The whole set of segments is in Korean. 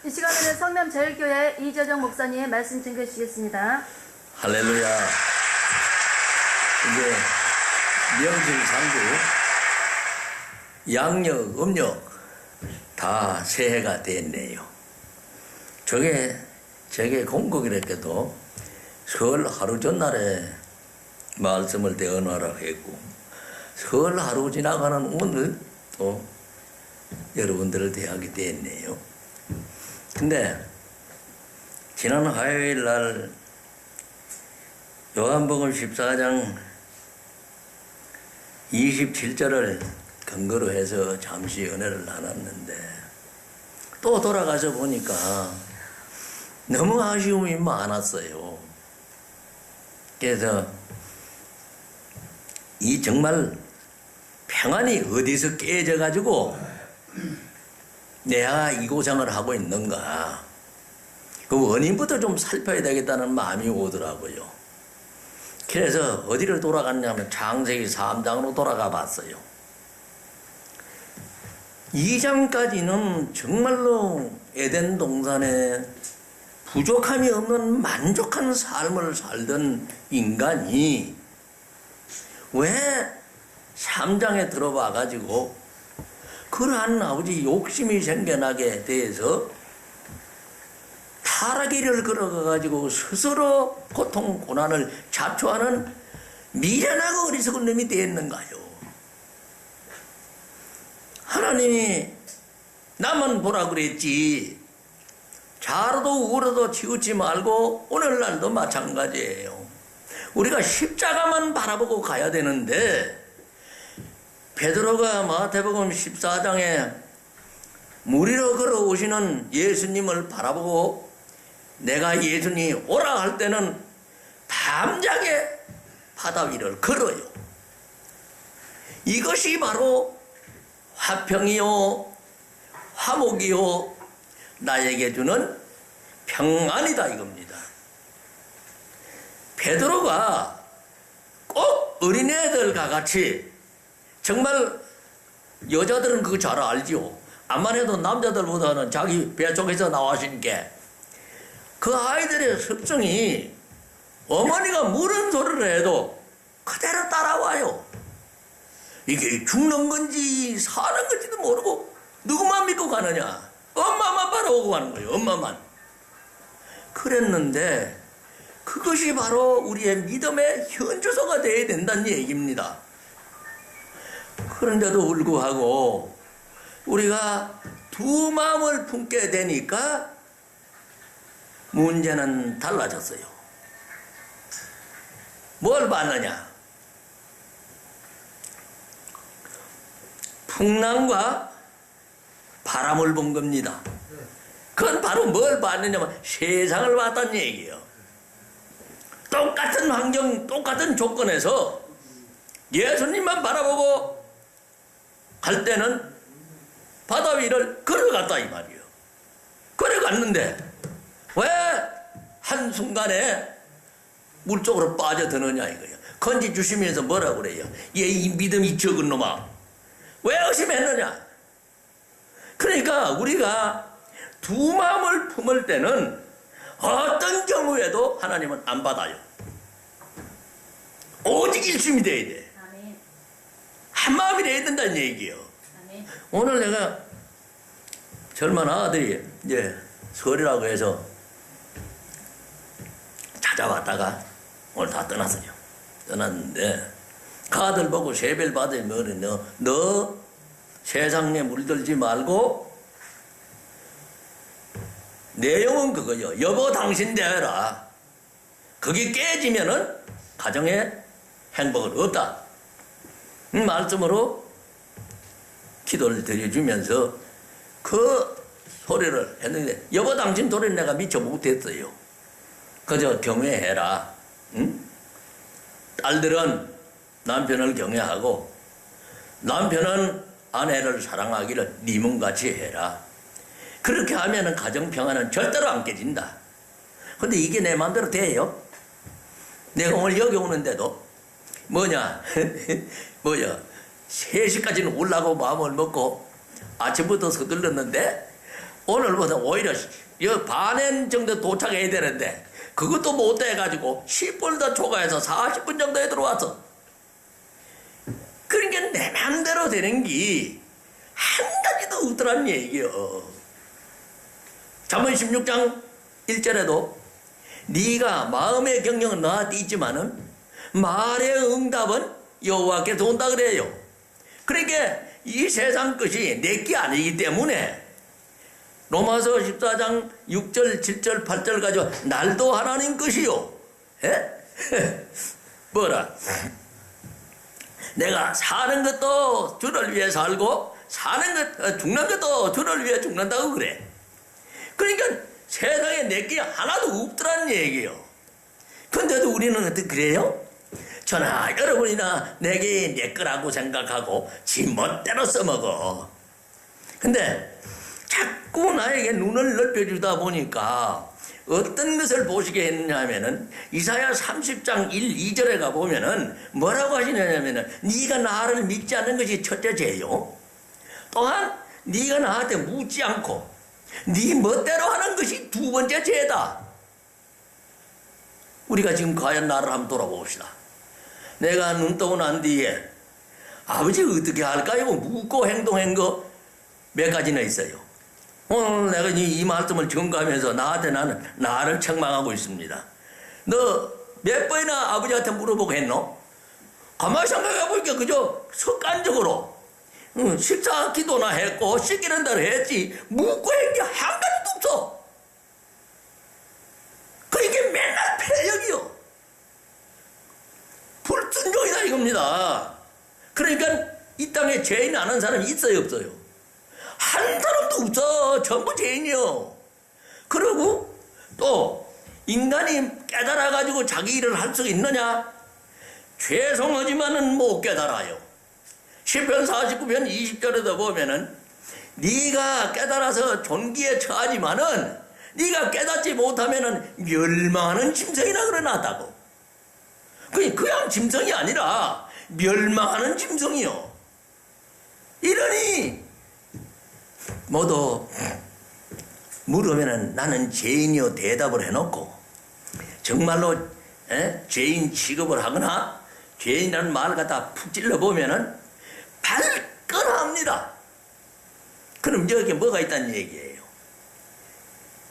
이 시간에는 성남제일교회 이재정 목사님의 말씀 증거해 주시겠습니다. 할렐루야. 이제 명절 상주 양력, 음력 다 새해가 됐네요. 제게 공국이랬게도 설 하루 전날에 말씀을 대언하라 했고, 설 하루 지나가는 오늘 또 여러분들을 대하게 됐네요. 근데 지난 화요일 날 요한복음 14장 27절을 근거로 해서 잠시 은혜를 나눴는데, 또 돌아가서 보니까 너무 아쉬움이 많았어요. 그래서 이 정말 평안이 어디서 깨져가지고 내가 이 고생을 하고 있는가, 그 원인부터 좀 살펴야 되겠다는 마음이 오더라고요. 그래서 어디를 돌아갔냐면 창세기 3장으로 돌아가 봤어요. 2장까지는 정말로 에덴 동산에 부족함이 없는 만족한 삶을 살던 인간이 왜 3장에 들어와 가지고 그러한 아버지 욕심이 생겨나게 돼서 타락의 길을 걸어가 가지고 스스로 고통 고난을 자초하는 미련하고 어리석은 놈이 되었는가요? 하나님이 나만 보라 그랬지, 좌로도 우로도 치우치 말고 오늘날도 마찬가지예요. 우리가 십자가만 바라보고 가야 되는데, 베드로가 마태복음 14장에 물 위로 걸어오시는 예수님을 바라보고 내가 예수님 오라 할 때는 담장에 바다 위를 걸어요. 이것이 바로 화평이요 화목이요 나에게 주는 평안이다 이겁니다. 베드로가 꼭 어린애들과 같이, 정말 여자들은 그거 잘 알지요. 암만 해도 남자들보다는 자기 배 속에서 나와신 게, 그 아이들의 습성이 어머니가 물은 소리를 해도 그대로 따라와요. 이게 죽는 건지 사는 건지도 모르고 누구만 믿고 가느냐? 엄마만 바라보고 가는 거예요. 엄마만. 그랬는데 그것이 바로 우리의 믿음의 현주소가 되어야 된다는 얘기입니다. 그런데도 불구하고 우리가 두 마음을 품게 되니까 문제는 달라졌어요. 뭘 봤느냐? 풍랑과 바람을 본 겁니다. 그건 바로 뭘 봤느냐면 세상을 봤다는 얘기예요. 똑같은 환경, 똑같은 조건에서 예수님만 바라보고 갈 때는 바다 위를 걸어갔다 이 말이에요. 걸어갔는데 왜 한순간에 물속으로 빠져드느냐 이거예요. 건지 주시면서 뭐라 그래요? 얘 이 믿음이 적은 놈아, 왜 의심했느냐? 그러니까 우리가 두 마음을 품을 때는 어떤 경우에도 하나님은 안 받아요. 오직 일심이 돼야 돼. 아멘. 한 마음이 돼야 된다는 얘기예요. 아멘. 오늘 내가 젊은 아들이 이제 설이라고 해서 찾아왔다가 오늘 다 떠났어요. 떠났는데 그 아들 보고 세벨 받으면 너 세상에 물들지 말고 내용은 그거요. 여보 당신 대해라. 그게 깨지면은 가정에 행복은 없다. 말씀으로 기도를 드려주면서 그 소리를 했는데, 여보 당신 소리는 내가 미처 못했어요. 그저 경외해라. 응? 딸들은 남편을 경외하고 남편은 아내를 사랑하기를 네 몸같이 해라. 그렇게 하면은 가정 평화는 절대로 안 깨진다. 근데 이게 내 마음대로 돼요? 내가 오늘 여기 오는데도 뭐냐 3시까지는 올라고 마음을 먹고 아침부터 서둘렀는데 오늘보다 오히려 반년 정도 도착해야 되는데 그것도 못 돼가지고 10분 더 초과해서 40분 정도에 들어왔어. 그러니까 내 맘대로 되는 게 한 가지도 없더란 얘기요. 잠언 16장 1절에도 네가 마음의 경영은 너한테 있지만은 말의 응답은 여호와께서 온다 그래요. 그러니까 이 세상 것이 내게 아니기 때문에 로마서 14장 6절 7절 8절 가지고 날도 하나님 것이요. 에? 뭐라? 내가 사는 것도 주를 위해 살고 죽는 것도 주를 위해 죽는다고 그래. 그러니까 세상에 내게 하나도 없더라는 얘기예요. 근데도 우리는 어떻게 그래요? 저나 여러분이나 내게 내 거라고 생각하고 지 멋대로 써먹어. 근데 자꾸 나에게 눈을 넓혀주다 보니까 어떤 것을 보시게 했느냐 하면은 이사야 30장 1, 2절에 가보면은 뭐라고 하시냐면은 네가 나를 믿지 않는 것이 첫째 죄요. 또한 네가 나한테 묻지 않고 네 멋대로 하는 것이 두 번째 죄다. 우리가 지금 과연 나를 한번 돌아봅시다. 내가 눈 뜨고 난 뒤에 아버지 어떻게 할까요? 묻고 행동한 거 몇 가지나 있어요. 오늘 내가 이 말씀을 증거하면서 나를 책망하고 있습니다. 너 몇 번이나 아버지한테 물어보고 했노? 가만히 생각해보니까 그저 습관적으로 식사 기도나 했고 씻기는 대로 했지 묻고 한 게 한 가지도 없어. 그게 맨날 폐역이요. 불순종이다 이겁니다. 그러니까 이 땅에 죄인 아는 사람이 있어요 없어요? 한 사람도 없어. 전부 죄인이요. 그리고 또 인간이 깨달아가지고 자기 일을 할 수 있느냐? 죄송하지만은 못 깨달아요. 시편 49편 20절에도 보면은 네가 깨달아서 존귀에 처하지만은 네가 깨닫지 못하면은 멸망하는 짐승이라 그러놨다고. 그냥 짐승이 아니라 멸망하는 짐승이요. 이러니 모두 물으면은 나는 죄인이요 대답을 해놓고 정말로 죄인 취급을 하거나 죄인이라는 말을 갖다 푹 찔러보면은 발끈합니다. 그럼 여기 뭐가 있다는 얘기예요.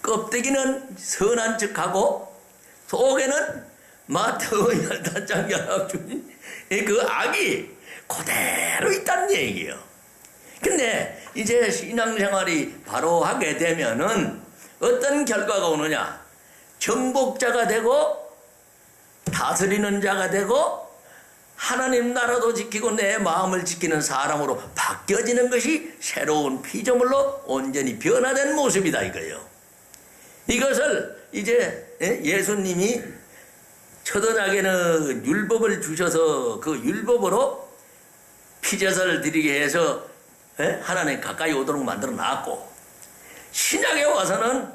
껍데기는 선한 척하고 속에는 마태오 15장 19절 그 악이 그대로 있다는 얘기예요. 근데 이제 신앙생활이 바로 하게 되면은 어떤 결과가 오느냐? 정복자가 되고 다스리는 자가 되고 하나님 나라도 지키고 내 마음을 지키는 사람으로 바뀌어지는 것이 새로운 피조물로 온전히 변화된 모습이다 이거예요. 이것을 이제 예수님이 첫언약에는 율법을 주셔서 그 율법으로 피제사를 드리게 해서 하나님 가까이 오도록 만들어 놨고, 신약에 와서는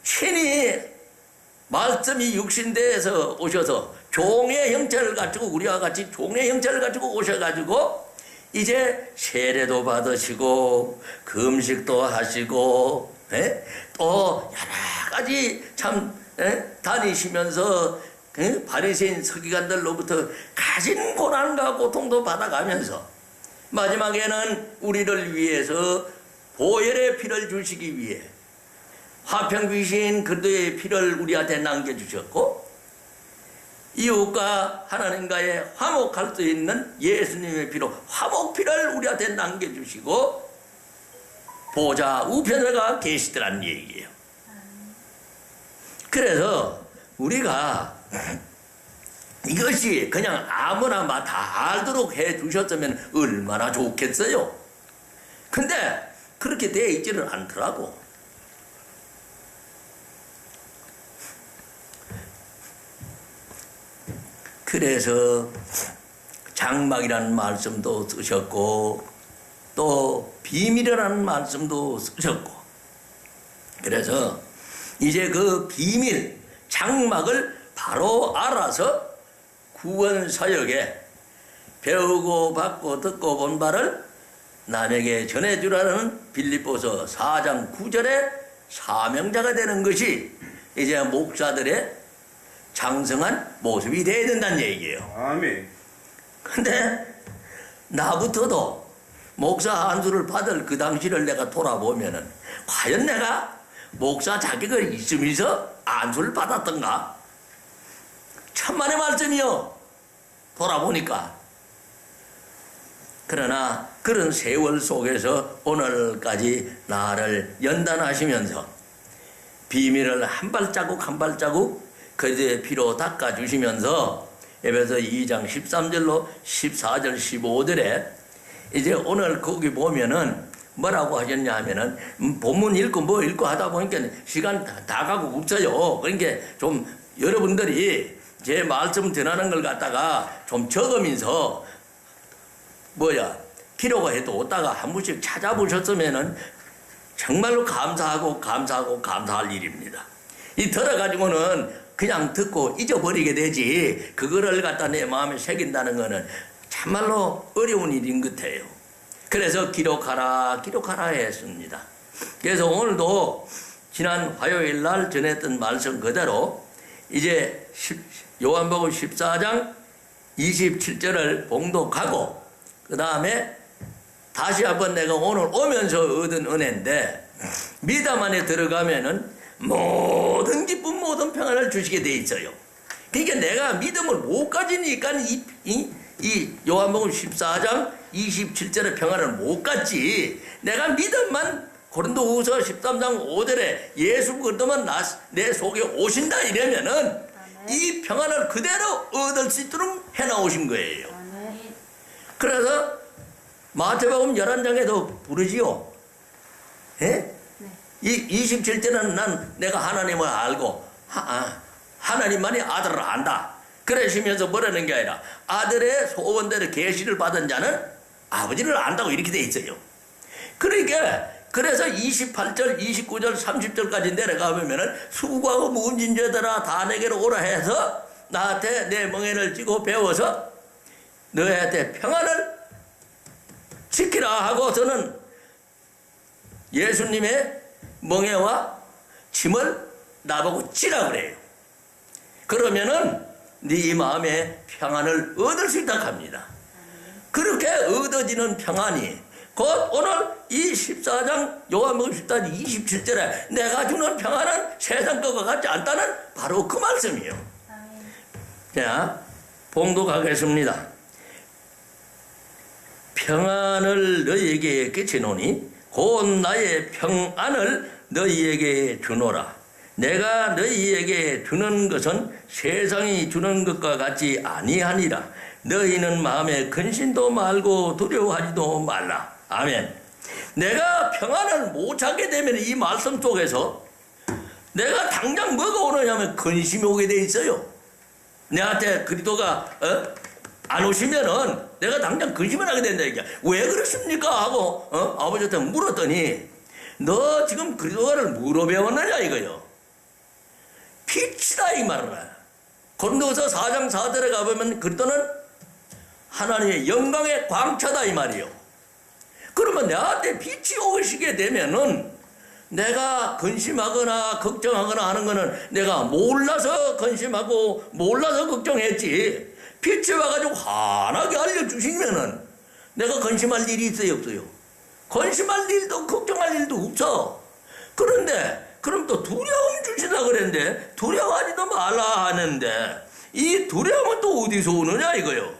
친히 말씀이 육신대에서 오셔서 종의 형체를 가지고 우리와 같이 종의 형체를 가지고 오셔가지고 이제 세례도 받으시고 금식도 하시고 또 여러 가지 참 다니시면서 바리새인 서기관들로부터 가진 고난과 고통도 받아가면서 마지막에는 우리를 위해서 보혈의 피를 주시기 위해 화평 귀신 그리스도의 피를 우리한테 남겨주셨고, 이웃과 하나님과의 화목할 수 있는 예수님의 피로 화목피를 우리한테 남겨주시고 보좌 우편에 가 계시더라는 얘기예요. 그래서 우리가 이것이 그냥 아무나 다 알도록 해 주셨으면 얼마나 좋겠어요. 근데 그렇게 되어 있지는 않더라고. 그래서 장막이라는 말씀도 쓰셨고 또 비밀이라는 말씀도 쓰셨고, 그래서 이제 그 비밀 장막을 바로 알아서 구원 사역에 배우고 받고 듣고 본 바를 남에게 전해주라는 빌립보서 4장 9절의 사명자가 되는 것이 이제 목사들의 장성한 모습이 되어야 된다는 얘기예요. 아멘. 근데 나부터도 목사 안수를 받을 그 당시를 내가 돌아보면은 과연 내가 목사 자격을 있으면서 안수를 받았던가? 천만의 말씀이요. 돌아보니까. 그러나 그런 세월 속에서 오늘까지 나를 연단하시면서 비밀을 한 발자국 한 발자국 그리스도의 피로 닦아주시면서 에베소 2장 13절로 14절 15절에 이제 오늘 거기 보면은 뭐라고 하셨냐 하면은 본문 읽고 뭐 읽고 하다 보니까 시간 다 가고 없어요. 그러니까 좀 여러분들이 제 말씀 전하는 걸 갖다가 좀 적으면서 기록을 해두었다가 한 번씩 찾아보셨으면은 정말로 감사할 일입니다. 이 들어가지고는 그냥 듣고 잊어버리게 되지 그거를 갖다 내 마음에 새긴다는 거는 참말로 어려운 일인 것 같아요. 그래서 기록하라 했습니다. 그래서 오늘도 지난 화요일 날 전했던 말씀 그대로 이제 요한복음 14장 27절을 봉독하고 그 다음에 다시 한번 내가 오늘 오면서 얻은 은혜인데 믿음 안에 들어가면은 모든 기쁨 모든 평안을 주시게 돼 있어요. 그러니까 내가 믿음을 못 가지니까 이 요한복음 14장 27절의 평안을 못 갖지. 내가 믿음만 고린도후서 13장 5절에 예수 그리스도만 내 속에 오신다 이러면은 이 평안을 그대로 얻을 수 있도록 해나오신 거예요. 그래서 마태복음 11장에도 부르지요. 예? 이 27절은 난 내가 하나님을 알고 하나님만이 아들을 안다. 그러시면서 뭐라는 게 아니라 아들의 소원대로 계시를 받은 자는 아버지를 안다고 이렇게 돼 있어요. 그러니까 그래서 28절, 29절, 30절까지 내려가 보면은 수고하고 무거운 짐자들아 다 내게로 오라 해서 나한테 내 멍에를 쥐고 배워서 너희한테 평안을 지키라 하고서는 예수님의 멍에와 짐을 나보고 찌라 그래요. 그러면은 네 마음에 평안을 얻을 수 있다고 합니다. 그렇게 얻어지는 평안이 곧 오늘 이 14장 요한복음 14장 27절에 내가 주는 평안은 세상 것과 같지 않다는 바로 그 말씀이에요. 자, 봉독하겠습니다. 평안을 너희에게 끼치노니 곧 나의 평안을 너희에게 주노라. 내가 너희에게 주는 것은 세상이 주는 것과 같지 아니하니라. 너희는 마음에 근심도 말고 두려워하지도 말라. 아멘. 내가 평안을 못 찾게 되면 이 말씀 속에서 내가 당장 뭐가 오느냐면 근심이 오게 돼 있어요. 내한테 그리스도가 안 오시면은 내가 당장 근심을 하게 된다 이게. 왜 그렇습니까? 하고 아버지한테 물었더니 너 지금 그리스도를 뭐로 배웠느냐 이거요. 빛이다 이 말이라. 고린도서 4장 4절에 가보면 그리스도는 하나님의 영광의 광채다 이 말이요. 그러면 내한테 빛이 오시게 되면은 내가 근심하거나 걱정하거나 하는 거는 내가 몰라서 근심하고 몰라서 걱정했지. 빛이 와가지고 환하게 알려주시면은 내가 근심할 일이 있어요 없어요? 근심할 일도 걱정할 일도 없어. 그런데 그럼 또 두려움 주시다 그랬는데 두려워하지도 말라 하는데 이 두려움은 또 어디서 오느냐 이거요.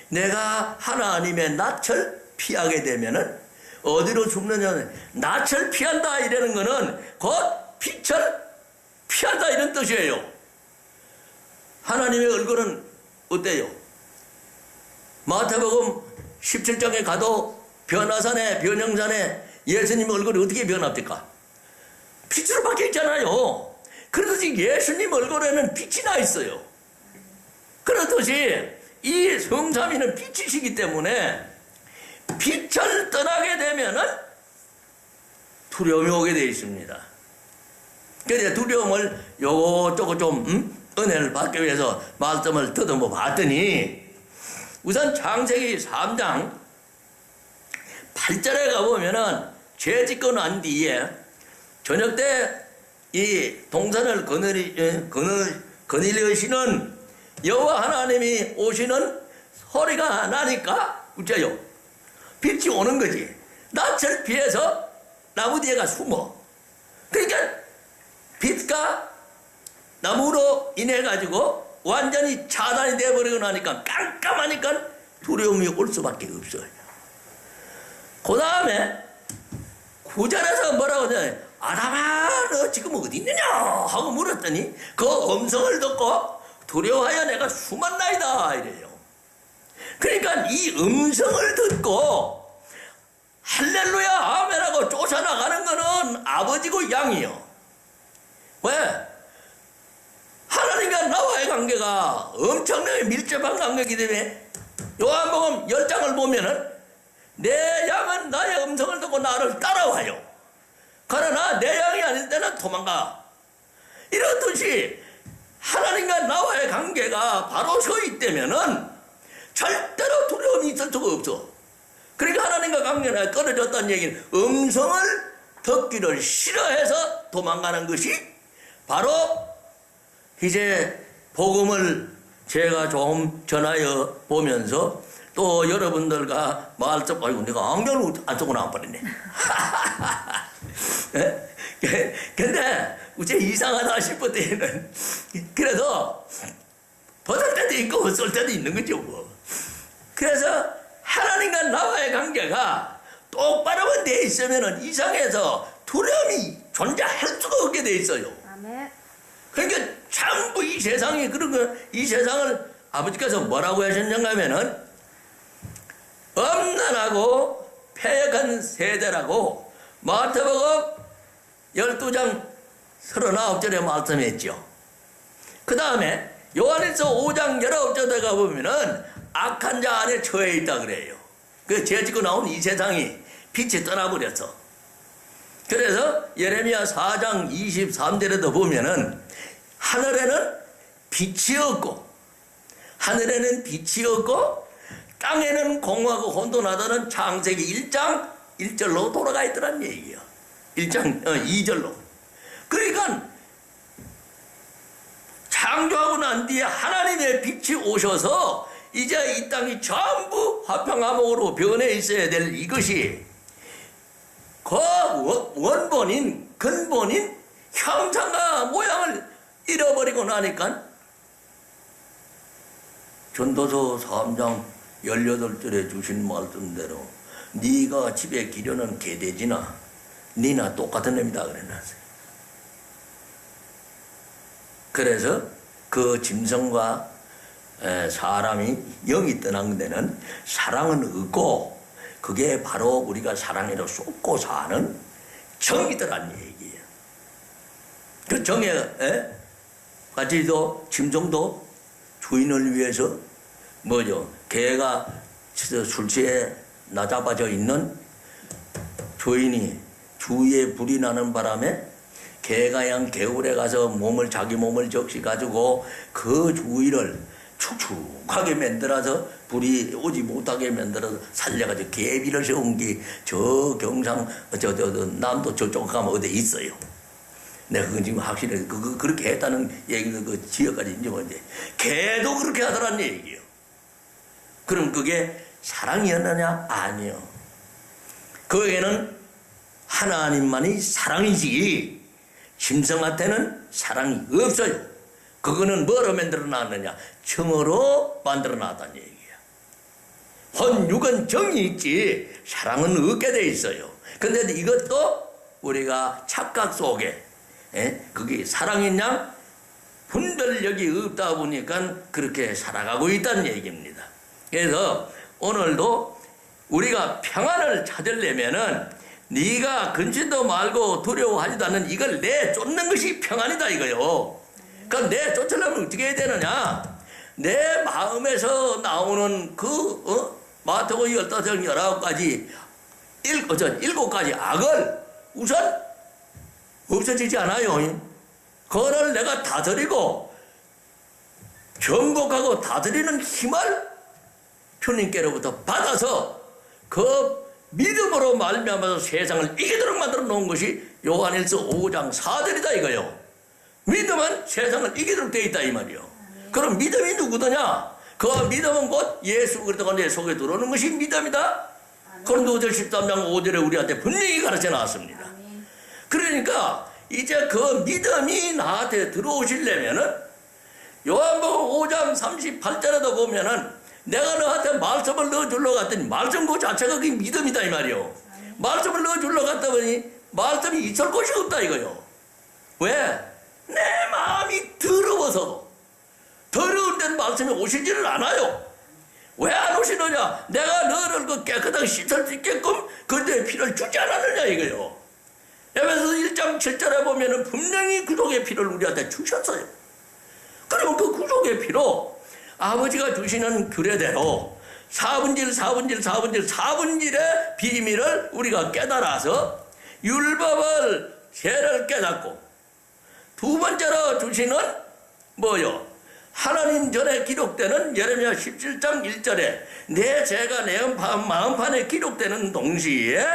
내가 하나님의 낯을 피하게 되면은 어디로 죽느냐. 낯을 피한다 이러는 거는 곧 빛을 피한다 이런 뜻이에요. 하나님의 얼굴은 어때요? 마태복음 17장에 가도 변화산에 변형산에 예수님 얼굴이 어떻게 변합니까? 빛으로 박혀 있잖아요. 그렇듯이 예수님 얼굴에는 빛이 나 있어요. 그렇듯이 이 성삼위는 빛이시기 때문에 빛을 떠나게 되면은 두려움이 오게 되어 있습니다. 그래서 두려움을 요것저것 좀 은혜를 받기 위해서 말씀을 더듬어 봤더니 우선 창세기 3장 8절에 가보면은 죄 짓고 난 뒤에 저녁 때 이 동산을 거닐으시는 여호와 하나님이 오시는 소리가 나니까 어째요? 빛이 오는 거지. 낯을 피해서 나무 뒤에가 숨어. 그러니까 빛과 나무로 인해 가지고 완전히 차단이 되어버리고 나니까 깜깜하니까 두려움이 올 수밖에 없어요. 그 다음에 9절에서 뭐라고 하냐? 아담아 너 지금 어디 있느냐 하고 물었더니 그 음성을 듣고 두려워하여 내가 숨었나이다 이래요. 그러니까 이 음성을 듣고 할렐루야 아멘하고 쫓아나가는 거는 아버지고 양이요. 왜? 하나님과 나와의 관계가 엄청나게 밀접한 관계이기 때문에 요한복음 10장을 보면은 내 양은 나의 음성을 듣고 나를 따라와요. 그러나 내 양이 아닐 때는 도망가. 이렇듯이 하나님과 나와의 관계가 바로 서 있다면은 절대로 두려움이 있을 수가 없어. 그러니까 하나님과 관계가 끊어졌다는 얘기는 음성을 듣기를 싫어해서 도망가는 것이 바로 이제 복음을 제가 좀 전하여 보면서 또 여러분들과 말씀, 아이고 내가 안경을 안 쓰고 나와버렸네. 근데 우째 이상하다 싶을 때는 그래도 벗을 때도 있고 없을 때도 있는 거죠 뭐. 그래서 하나님과 나와의 관계가 똑바로 돼 있으면 이상해서 두려움이 존재할 수가 없게 돼 있어요. 아멘. 그러니까 전부 이 세상이 그런 거, 이 세상을 아버지께서 뭐라고 하셨는가 하면은 엄난하고 패역한 세대라고 마태복음 12장 39절에 말씀했죠. 그 다음에 요한일서 5장 19절에 가보면은 악한 자 안에 처해 있다 그래요. 그 죄 짓고 나온 이 세상이 빛이 떠나버렸어. 그래서 예레미야 4장 23절에도 보면은 하늘에는 빛이 없고 땅에는 공허하고 혼돈하다는 창세기 1장 1절로 돌아가 있더란 얘기예요. 2절로. 그러니까 창조하고 난 뒤에 하나님의 빛이 오셔서 이제 이 땅이 전부 화평암흑으로 변해 있어야 될 이것이 그 원본인 근본인 형상과 모양을 잃어버리고 나니까 전도서 3장 18절에 주신 말씀대로 네가 집에 기르는 개돼지나 니나 똑같은 놈이다 그래놨어요. 그래서 그 짐승과 사람이 영이 떠난 데는 사랑은 없고 그게 바로 우리가 사랑으로 쏟고 사는 정이더란 얘기예요. 그 정에 같이도 짐승도 주인을 위해서 뭐죠? 개가 술 취해 나잡아져 있는 주인이 주위에 불이 나는 바람에 개가 양 개울에 가서 자기 몸을 적시 가지고 그 주위를 축축하게 만들어서 불이 오지 못하게 만들어서 살려가지고 개비를 세운 게 저 경상 남도 저쪽 가면 어디 있어요. 내가 그건 지금 확실히 그렇게 했다는 얘기도 그 지역까지 인정하는데 개도 그렇게 하더란 얘기예요. 그럼 그게 사랑이었느냐? 아니요. 그에게는 하나님만이 사랑이지 짐승한테는 사랑이 없어요. 그거는 뭐로 만들어 놨느냐? 정으로 만들어 놨다는 얘기예요. 혼육은 정이 있지 사랑은 없게 돼 있어요. 근데 이것도 우리가 착각 속에 그게 사랑이냐 분별력이 없다 보니까 그렇게 살아가고 있다는 얘기입니다. 그래서 오늘도 우리가 평안을 찾으려면은 네가 근심도 말고 두려워하지도 않는 이걸 내쫓는 것이 평안이다 이거요. 그러니까 내쫓으려면 어떻게 해야 되느냐? 내 마음에서 나오는 마태복음 15장 19가지 7가지 악을 우선 없어지지 않아요. 그거를 내가 다스리고 정복하고 다스리는 힘을 주님께로부터 받아서 그 믿음으로 말미암아서 세상을 이기도록 만들어 놓은 것이 요한일서 5장 4절이다 이거요. 믿음은 세상을 이기도록 되어 있다 이 말이요. 그럼 믿음이 누구더냐? 그 믿음은 곧 예수 그리스도가 내 속에 들어오는 것이 믿음이다. 고린도후서 13장 5절에 우리한테 분명히 가르쳐 놨습니다. 그러니까 이제 그 믿음이 나한테 들어오시려면은 요한복음 5장 38절에도 보면은 내가 너한테 말씀을 넣어주려고 갔더니 말씀 그 자체가 그게 믿음이다 이 말이요. 말씀을 넣어주려고 갔다 보니 말씀이 있을 곳이 없다 이거요. 왜? 내 마음이 더러워서. 더러운 데는 말씀이 오시지를 않아요. 왜 안 오시느냐? 내가 너를 그 깨끗하게 씻을 수 있게끔 그때의 피를 주지 않았느냐 이거요. 에베소서 1장 7절에 보면은 분명히 구속의 피를 우리한테 주셨어요. 그러면 그 구속의 피로 아버지가 주시는 규례대로 4분질의 비밀을 우리가 깨달아서 율법을 죄를 깨닫고 두 번째로 주시는 뭐요? 하나님 전에 기록되는 예레미야 17장 1절에 내 죄가 내 마음판에 기록되는 동시에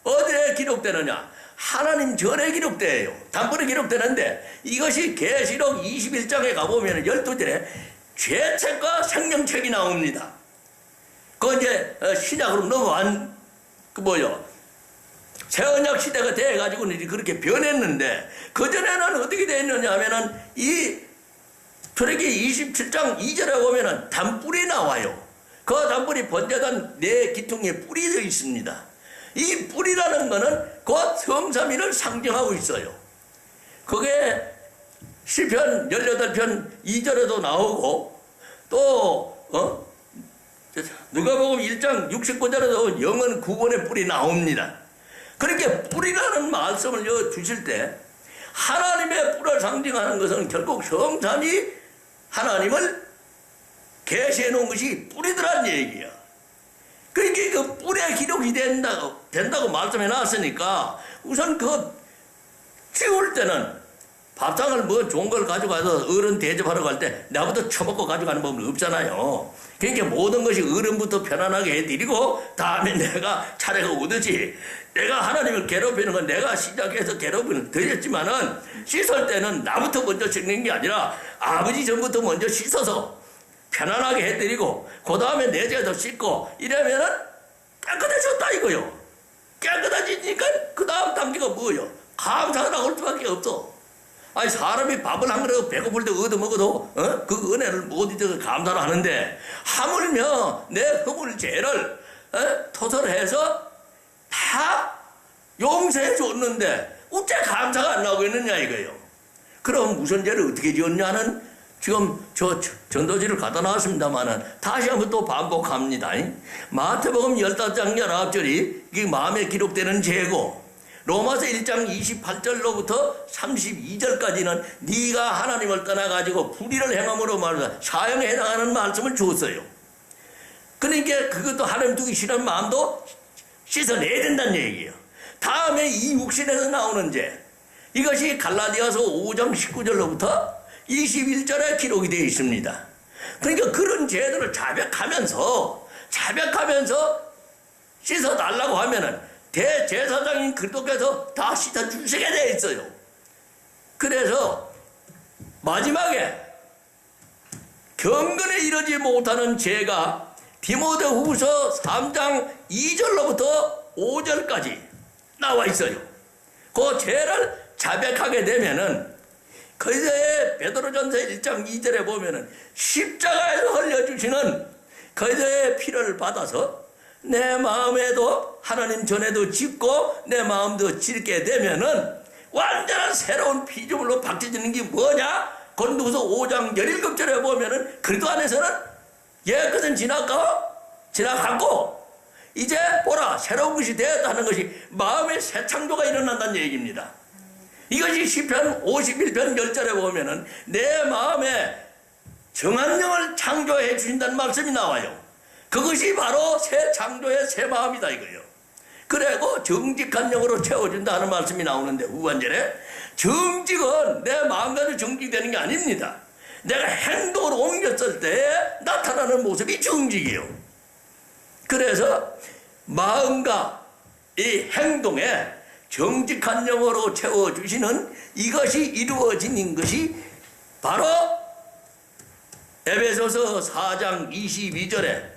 어디에 기록되느냐? 하나님 전에 기록돼요. 단번에 기록되는데 이것이 계시록 21장에 가보면 12절에 죄책과 생명책이 나옵니다. 그 이제 신약으로 넘어간 그 뭐요? 새언약 시대가 돼가지고 그렇게 변했는데 그전에는 어떻게 되어 있느냐 하면은 이 출애굽기 27장 2절에 보면은 단뿔이 나와요. 그 단뿔이 번제단 네 기퉁에 뿔이 되어 있습니다. 이 뿔이라는 거는 곧 성삼위를 상징하고 있어요. 그게 시편 18편 2절에도 나오고 또 누가복음 1장 69절에도 영은 구원의 뿔이 나옵니다. 그렇게 뿔이라는 말씀을 주실 때 하나님의 뿔을 상징하는 것은 결국 성삼위 하나님을 계시해 놓은 것이 뿔이더란 얘기야. 그러니까 그 뿔에 기록이 된다고 말씀해 놨으니까 우선 그 치울 때는 밥상을 뭐 좋은 걸 가져가서 어른 대접하러 갈 때 나부터 처먹고 가져가는 법은 없잖아요. 그러니까 모든 것이 어른부터 편안하게 해드리고 다음에 내가 차례가 오듯이 내가 하나님을 괴롭히는 건 내가 시작해서 괴롭히는 드렸지만은 씻을 때는 나부터 먼저 씻는 게 아니라 아버지 전부터 먼저 씻어서 편안하게 해드리고 그 다음에 내 죄도 씻고 이러면은 깨끗해졌다 이거요. 깨끗해지니까 그 다음 단계가 뭐요? 감사하라고 할 수밖에 없어. 아니 사람이 밥을 한 그릇 배고플 때 얻어먹어도 그 은혜를 못 잊어서 감사를 하는데 하물며 내 허물 죄를 토설해서 다 용서해 줬는데 어째 감사가 안 나오고 있느냐 이거예요. 그럼 무슨 죄를 어떻게 지었냐는 지금 저 전도지를 갖다 놨습니다만은 다시 한번 또 반복합니다. 마태복음 15장 19절이 이게 마음에 기록되는 죄고 로마서 1장 28절로부터 32절까지는 네가 하나님을 떠나가지고 불의를 행함으로 말해서 사형에 해당하는 말씀을 주었어요. 그러니까 그것도 하나님 두기 싫은 마음도 씻어내야 된다는 얘기예요. 다음에 이 육신에서 나오는 죄 이것이 갈라디아서 5장 19절로부터 21절에 기록이 되어 있습니다. 그러니까 그런 죄들을 자백하면서 씻어달라고 하면은 대제사장인 그리스도께서 다 씻어주시게 되어 있어요. 그래서 마지막에 경건에 이르지 못하는 죄가 디모데후서 3장 2절로부터 5절까지 나와 있어요. 그 죄를 자백하게 되면은 그리스도의 베드로전서 1장 2절에 보면은 십자가에서 흘려주시는 그리스도의 피를 받아서 내 마음에도 하나님 전에도 짓고 내 마음도 짓게 되면은 완전한 새로운 피조물로 바뀌어지는 게 뭐냐? 고린도후서 5장 17절에 보면은 그리스도 안에서는 옛것은 지나갔고 이제 보라 새로운 것이 되었다는 것이 마음의 새 창조가 일어난다는 얘기입니다. 이것이 시편 51편 10절에 보면은 내 마음에 정한 영을 창조해 주신다는 말씀이 나와요. 그것이 바로 새 창조의 새 마음이다 이거예요. 그리고 정직한 영으로 채워준다는 말씀이 나오는데 후반절에 정직은 내 마음가짐이 정직되는 게 아닙니다. 내가 행동으로 옮겼을 때 나타나는 모습이 정직이에요. 그래서 마음과 이 행동에 정직한 영으로 채워주시는 이것이 이루어진 것이 바로 에베소서 4장 22절에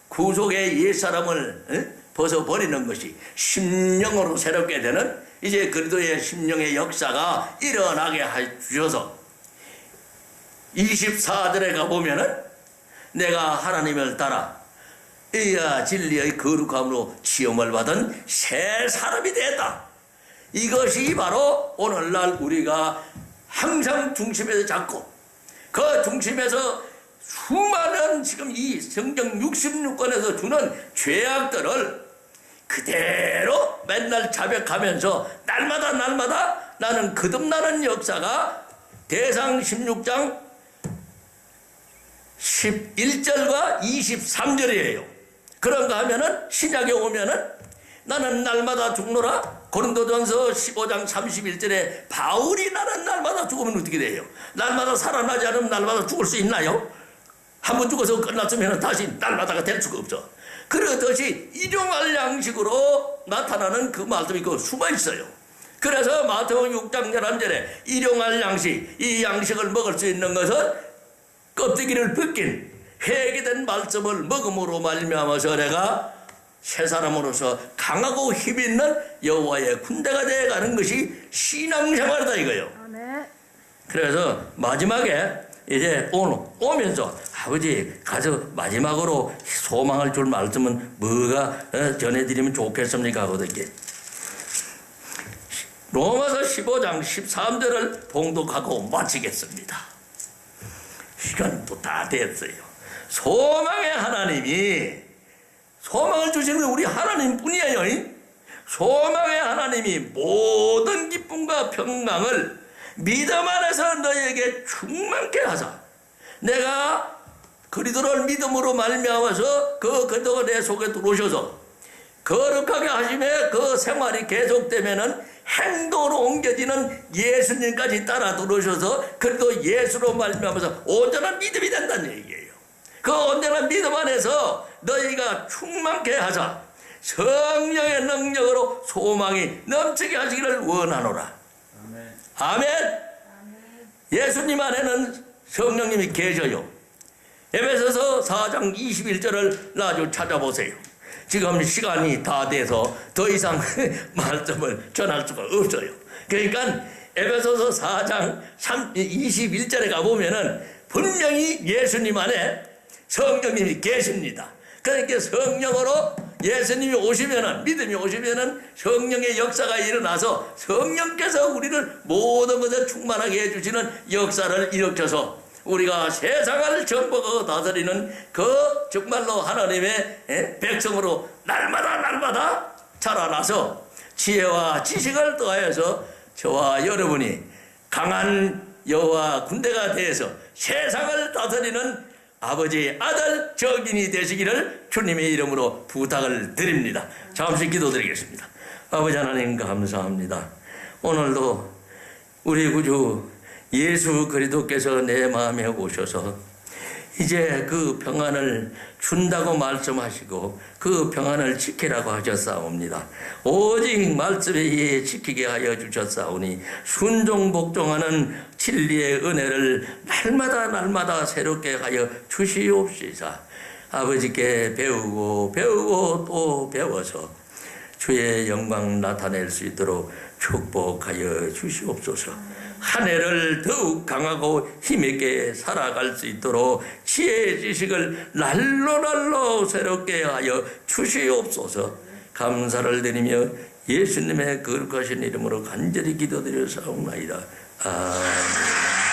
구속의 옛사람을 벗어버리는 것이 심령으로 새롭게 되는 이제 그리스도의 심령의 역사가 일어나게 해주셔서 24절에 가보면은 내가 하나님을 따라 의와 진리의 거룩함으로 시험을 받은 새 사람이 되었다. 이것이 바로 오늘날 우리가 항상 중심에서 잡고 그 중심에서 수많은 지금 이 성경 66권에서 주는 죄악들을 그대로 맨날 자백하면서 날마다 나는 거듭나는 역사가 대상 16장 11절과 23절이에요. 그런가 하면은 신약에 오면은 나는 날마다 죽노라. 고린도전서 15장 31절에 바울이 나는 날마다 죽으면 어떻게 돼요? 날마다 살아나지 않으면 날마다 죽을 수 있나요? 한번 죽어서 끝났으면 다시 날마다가 될 수가 없죠. 그렇듯이 일용할 양식으로 나타나는 그 말씀이 그 숨어 있어요. 그래서 마태복음 6장 11절에 일용할 양식, 이 양식을 먹을 수 있는 것은 껍데기를 벗긴 회개된 말씀을 먹음으로 말미암아서 내가 새 사람으로서 강하고 힘있는 여호와의 군대가 되어가는 것이 신앙생활이다 이거예요. 네. 그래서 마지막에 이제 오늘 오면서 아버지 가서 마지막으로 소망을 줄 말씀은 뭐가 전해드리면 좋겠습니까 하거든요. 로마서 15장 13절을 봉독하고 마치겠습니다. 시간이 또 다 됐어요. 소망의 하나님이 소망을 주시는 건 우리 하나님 뿐이에요. 소망의 하나님이 모든 기쁨과 평강을 믿음 안에서 너에게 충만케 하사 내가 그리스도를 믿음으로 말미암아서 그 그리스도가 내 속에 들어오셔서 거룩하게 하심에 그 생활이 계속되면은 행동으로 옮겨지는 예수님까지 따라 들어오셔서 그리고 예수로 말미암아서 온전한 믿음이 된다는 얘기예요. 그 온전한 믿음 안에서 너희가 충만케 하사 성령의 능력으로 소망이 넘치게 하시기를 원하노라. 아멘. 예수님 안에는 성령님이 계셔요. 에베소서 4장 21절을 아주 찾아보세요. 지금 시간이 다 돼서 더 이상 말씀을 전할 수가 없어요. 그러니까 에베소서 4장 21절에 가보면은 분명히 예수님 안에 성령님이 계십니다. 그러니까 성령으로 예수님이 오시면은 믿음이 오시면은 성령의 역사가 일어나서 성령께서 우리를 모든 것에 충만하게 해주시는 역사를 일으켜서 우리가 세상을 정복하고 다스리는 그 정말로 하나님의 백성으로 날마다 자라나서 지혜와 지식을 더하여서 저와 여러분이 강한 여호와 군대가 되어서 세상을 다스리는 아버지 아들 적인이 되시기를 주님의 이름으로 부탁을 드립니다. 잠시 기도드리겠습니다. 아버지 하나님 감사합니다. 오늘도 우리 구주 예수 그리스도께서 내 마음에 오셔서 이제 그 평안을 준다고 말씀하시고 그 평안을 지키라고 하셨사옵니다. 오직 말씀에 의해 지키게 하여 주셨사오니 순종복종하는 진리의 은혜를 날마다 새롭게 하여 주시옵시사. 아버지께 배우고 또 배워서 주의 영광 나타낼 수 있도록 축복하여 주시옵소서. 한 해를 더욱 강하고 힘있게 살아갈 수 있도록 지혜의 지식을 날로 새롭게 하여 주시옵소서. 감사를 드리며 예수님의 거룩하신 이름으로 간절히 기도드려 사옵나이다. 아멘.